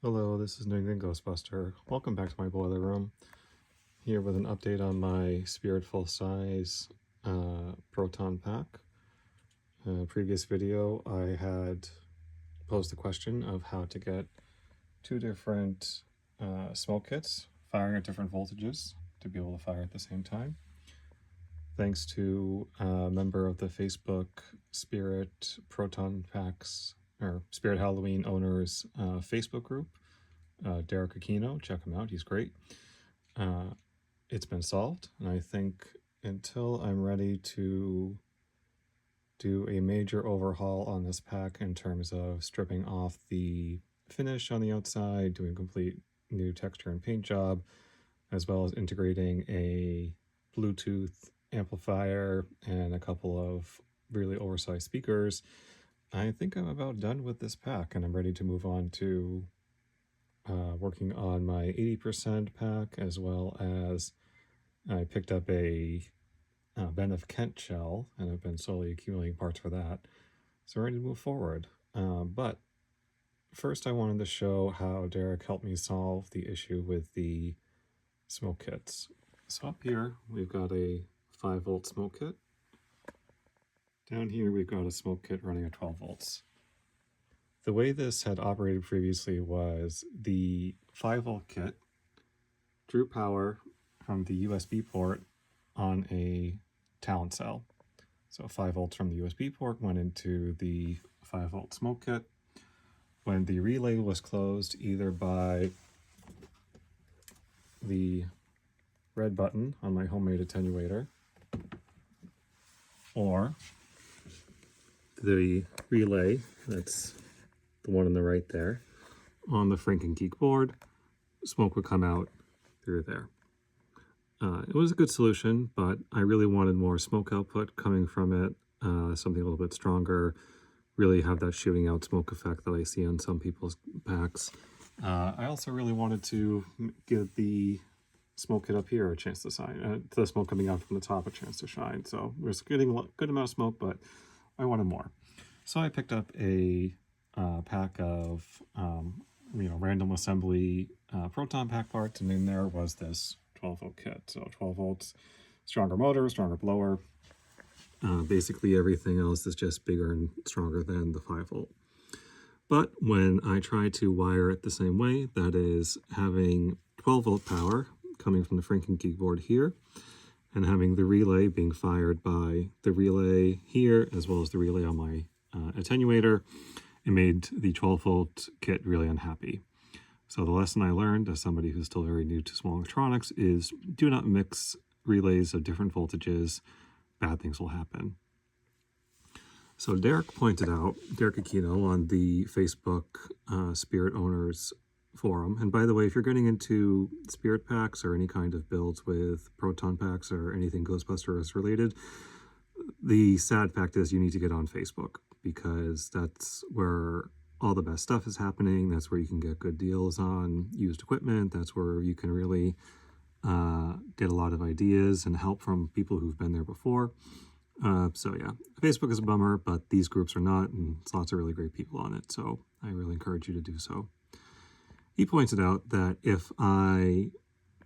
Hello, this is New England Ghostbuster. Welcome back to my boiler room. Here with an update on my Spirit full size proton pack. Previous video I had posed the question of how to get two different smoke kits firing at different voltages to be able to fire at the same time. Thanks to a member of the Facebook Spirit Proton Packs or Spirit Halloween Owners Facebook group, Derek Aquino. Check him out, he's great. It's been solved, and I think until I'm ready to do a major overhaul on this pack in terms of stripping off the finish on the outside, doing a complete new texture and paint job, as well as integrating a Bluetooth amplifier and a couple of really oversized speakers, I think I'm about done with this pack, and I'm ready to move on to working on my 80% pack, as well as I picked up a Ben of Kent shell, and I've been slowly accumulating parts for that. So ready to move forward. But first I wanted to show how Derek helped me solve the issue with the smoke kits. So up here, we've got a 5-volt smoke kit. Down here, we've got a smoke kit running at 12 volts. The way this had operated previously was the 5-volt kit drew power from the USB port on a Talon cell. So 5 volts from the USB port went into the 5-volt smoke kit. When the relay was closed, either by the red button on my homemade attenuator or the relay, that's the one on the right there, on the Franken Geek board, smoke would come out through there. It was a good solution, but I really wanted more smoke output coming from it, something a little bit stronger, really have that shooting out smoke effect that I see on some people's packs. I also really wanted to give the smoke kit up here a chance to shine, the smoke coming out from the top a chance to shine. So we're getting a good amount of smoke, but I wanted more. So I picked up a pack of random assembly proton pack parts, and in there was this 12-volt kit. So 12 volts, stronger motor, stronger blower. Basically everything else is just bigger and stronger than the 5-volt. But when I try to wire it the same way, that is having 12-volt power coming from the Franken Geek board here, and having the relay being fired by the relay here, as well as the relay on my attenuator, it made the 12-volt kit really unhappy. So the lesson I learned as somebody who's still very new to small electronics is do not mix relays of different voltages. Bad things will happen. So Derek pointed out, Derek Aquino on the Facebook Spirit Owners forum, and by the way, if you're getting into Spirit packs or any kind of builds with proton packs or anything Ghostbusters related, the sad fact is you need to get on Facebook, because that's where all the best stuff is happening. That's where you can get good deals on used equipment. That's where you can really get a lot of ideas and help from people who've been there before. So yeah, Facebook is a bummer, but these groups are not, and there's lots of really great people on it. So I really encourage you to do so. He pointed out that if I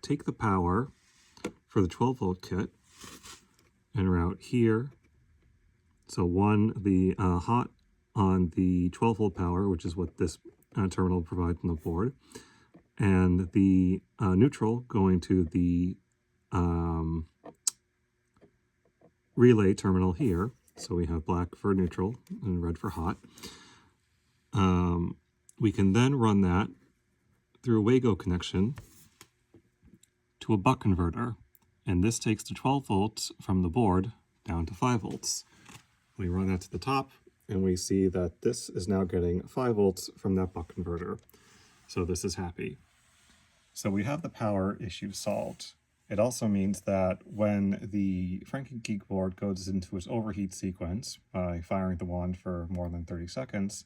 take the power for the 12-volt kit and route here, so the hot on the 12-volt power, which is what this terminal provides on the board, and the neutral going to the relay terminal here. So we have black for neutral and red for hot. We can then run that through a Wago connection to a buck converter, and this takes the 12 volts from the board down to 5 volts. We run that to the top, and we see that this is now getting 5 volts from that buck converter. So this is happy. So we have the power issue solved. It also means that when the Franken Geek board goes into its overheat sequence by firing the wand for more than 30 seconds,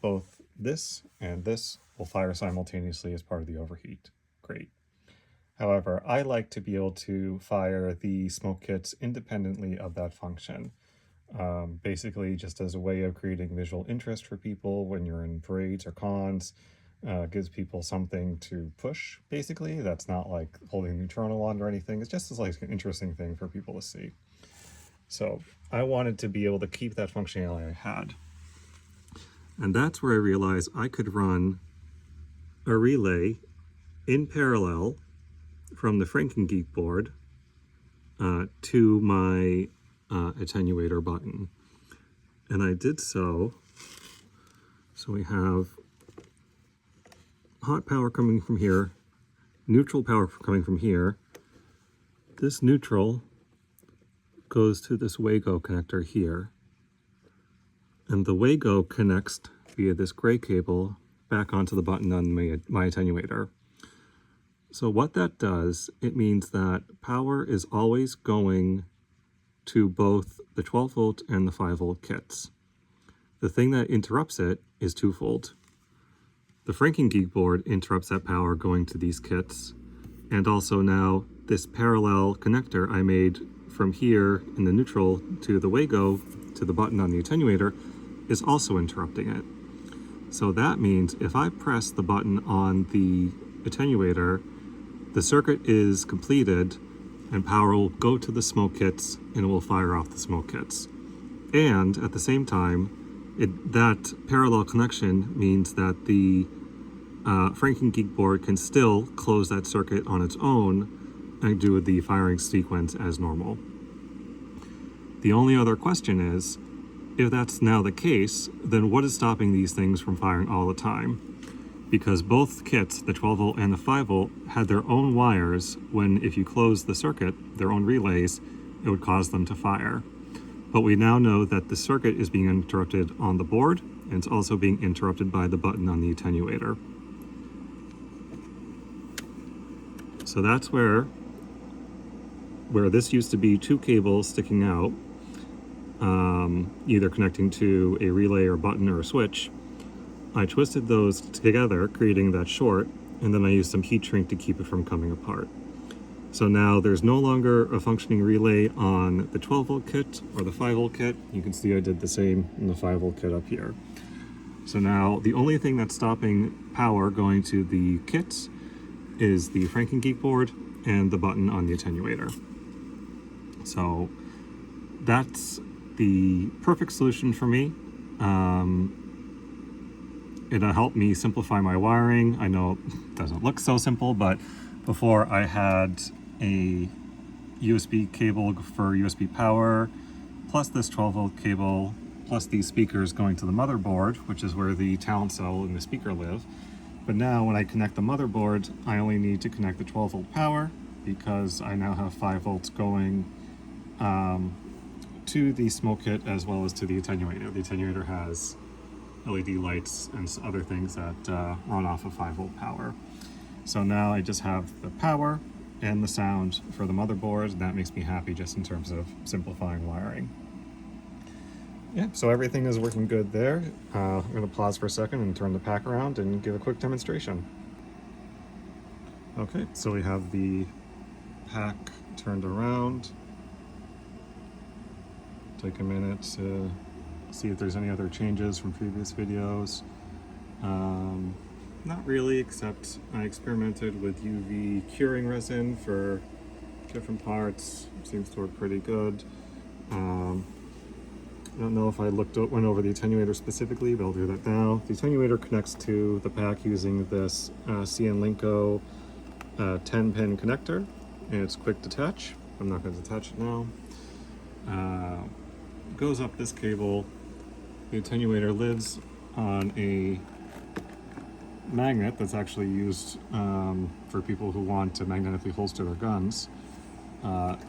both this and this will fire simultaneously as part of the overheat. Great. However, I like to be able to fire the smoke kits independently of that function. Basically just as a way of creating visual interest for people when you're in parades or cons. Gives people something to push, basically. That's not like holding a neutrino wand or anything. It's just like an interesting thing for people to see. So I wanted to be able to keep that functionality I had. And that's where I realized I could run a relay in parallel from the FrankenGeek board to my attenuator button. And I did so. So we have hot power coming from here, neutral power coming from here. This neutral goes to this Wago connector here. And the Wago connects via this gray cable back onto the button on my attenuator. So what that does, it means that power is always going to both the 12 volt and the 5 volt kits. The thing that interrupts it is twofold. The FrankenGeek board interrupts that power going to these kits, and also now this parallel connector I made from here in the neutral to the Wago to the button on the attenuator is also interrupting it. So that means if I press the button on the attenuator, the circuit is completed and power will go to the smoke kits and it will fire off the smoke kits. And at the same time, that parallel connection means that the FrankenGeek board can still close that circuit on its own and do the firing sequence as normal. The only other question is, if that's now the case, then what is stopping these things from firing all the time? Because both kits, the 12 volt and the 5 volt, had their own wires when if you close the circuit, their own relays, it would cause them to fire. But we now know that the circuit is being interrupted on the board, and it's also being interrupted by the button on the attenuator. So that's where this used to be two cables sticking out, either connecting to a relay or button or a switch. I twisted those together, creating that short, and then I used some heat shrink to keep it from coming apart. So now there's no longer a functioning relay on the 12 volt kit or the 5 volt kit. You can see I did the same in the 5 volt kit up here. So now the only thing that's stopping power going to the kits is the FrankenGeek board and the button on the attenuator. So that's the perfect solution for me. It'll help me simplify my wiring. I know it doesn't look so simple, but before I had a USB cable for USB power, plus this 12 volt cable, plus these speakers going to the motherboard, which is where the talent cell and the speaker live. But now when I connect the motherboard, I only need to connect the 12 volt power because I now have 5 volts going to the smoke kit as well as to the attenuator. The attenuator has LED lights and other things that run off of 5 volt power. So now I just have the power and the sound for the motherboard, and that makes me happy just in terms of simplifying wiring. Yeah, so everything is working good there. I'm going to pause for a second and turn the pack around and give a quick demonstration. Okay, so we have the pack turned around. Take a minute to see if there's any other changes from previous videos. Not really, except I experimented with UV curing resin for different parts. It seems to work pretty good. I don't know if I went over the attenuator specifically, but I'll do that now. The attenuator connects to the pack using this CN-Linko 10-pin connector, and it's quick detach. I'm not going to detach it now. Goes up this cable. The attenuator lives on a magnet that's actually used for people who want to magnetically holster their guns.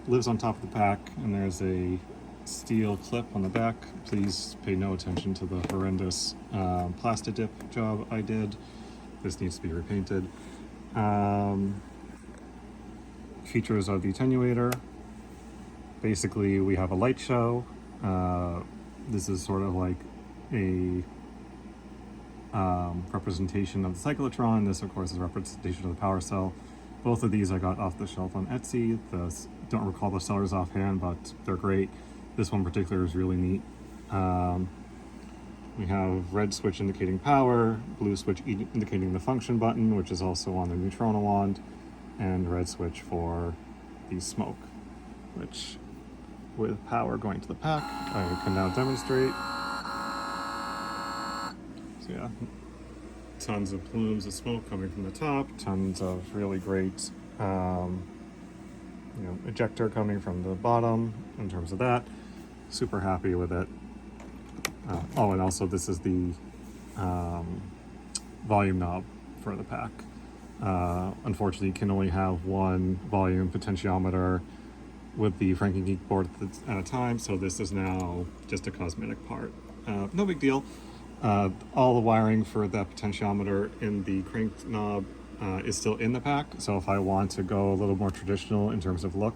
Lives on top of the pack, and there's a steel clip on the back. Please pay no attention to the horrendous plastic dip job I did. This needs to be repainted. Features of the attenuator. Basically, we have a light show. This is sort of like a representation of the cyclotron. This, of course, is a representation of the power cell. Both of these I got off the shelf on Etsy. Don't recall the sellers offhand, but they're great. This one in particular is really neat. We have red switch indicating power, blue switch indicating the function button, which is also on the neutrona wand, and red switch for the smoke, which with power going to the pack, I can now demonstrate. So yeah, tons of plumes of smoke coming from the top, tons of really great ejector coming from the bottom in terms of that. Super happy with it. Oh, and also this is the volume knob for the pack. Unfortunately, you can only have one volume potentiometer with the Franken-Geek board at a time, so this is now just a cosmetic part. No big deal. All the wiring for that potentiometer in the crank knob is still in the pack, so if I want to go a little more traditional in terms of look,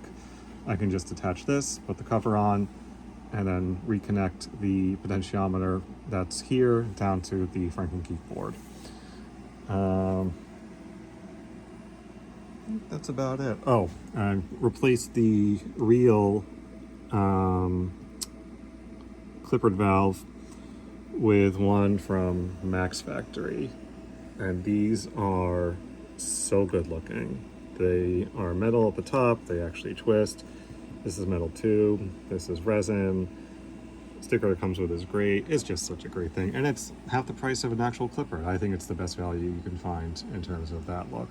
I can just attach this, put the cover on, and then reconnect the potentiometer that's here down to the Franken-Geek board. I think that's about it. Oh, I replaced the real clippered valve with one from Max Factory, and these are so good looking. They are metal at the top, they actually twist. This is metal too, this is resin. Sticker that comes with is great. It's just such a great thing, and it's half the price of an actual clipper. I think it's the best value you can find in terms of that look.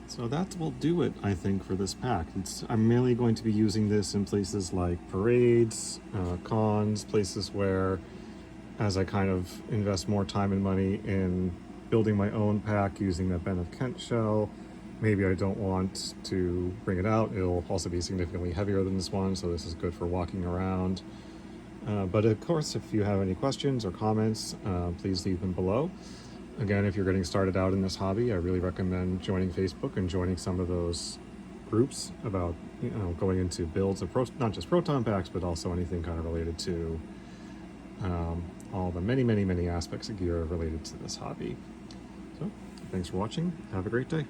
So that will do it, I think, for this pack. I'm mainly going to be using this in places like parades, cons, places where, as I kind of invest more time and money in building my own pack using that Ben of Kent shell, maybe I don't want to bring it out. It'll also be significantly heavier than this one, so this is good for walking around. But of course, if you have any questions or comments, please leave them below. Again, if you're getting started out in this hobby, I really recommend joining Facebook and joining some of those groups about going into builds of not just proton packs, but also anything kind of related to all the many aspects of gear related to this hobby. So thanks for watching. Have a great day.